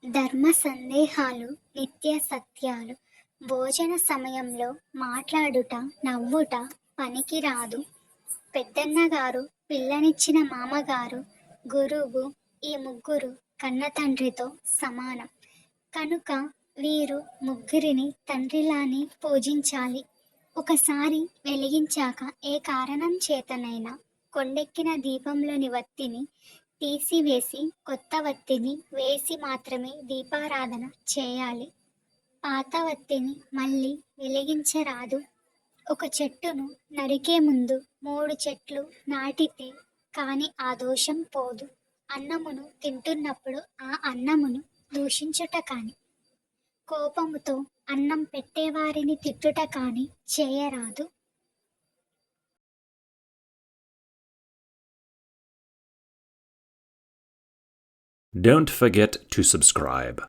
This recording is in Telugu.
ధర్మ సందేహాలు నిత్య సత్యాలు. భోజన సమయంలో మాట్లాడుట నవ్వుట పనికిరాదు. పెద్దన్నగారు, పిల్లనిచ్చిన మామగారు, గురువు ఈ ముగ్గురు కన్నతండ్రితో సమానం. కనుక వీరు ముగ్గురిని తండ్రిలానే పూజించాలి. ఒకసారి వెలిగించాక ఏ కారణం చేతనైనా కొండెక్కిన దీపంలోని వత్తిని తీసివేసి కొత్త వత్తిని వేసి మాత్రమే దీపారాధన చేయాలి. పాత వత్తిని మళ్ళీ వెలిగించరాదు. ఒక చెట్టును నరికే ముందు 3 చెట్లు నాటితే కాని ఆ దోషం పోదు. అన్నమును తింటున్నప్పుడు ఆ అన్నమును దూషించుట కాని, కోపముతో అన్నం పెట్టేవారిని తిట్టుట కాని చేయరాదు. Don't forget to subscribe.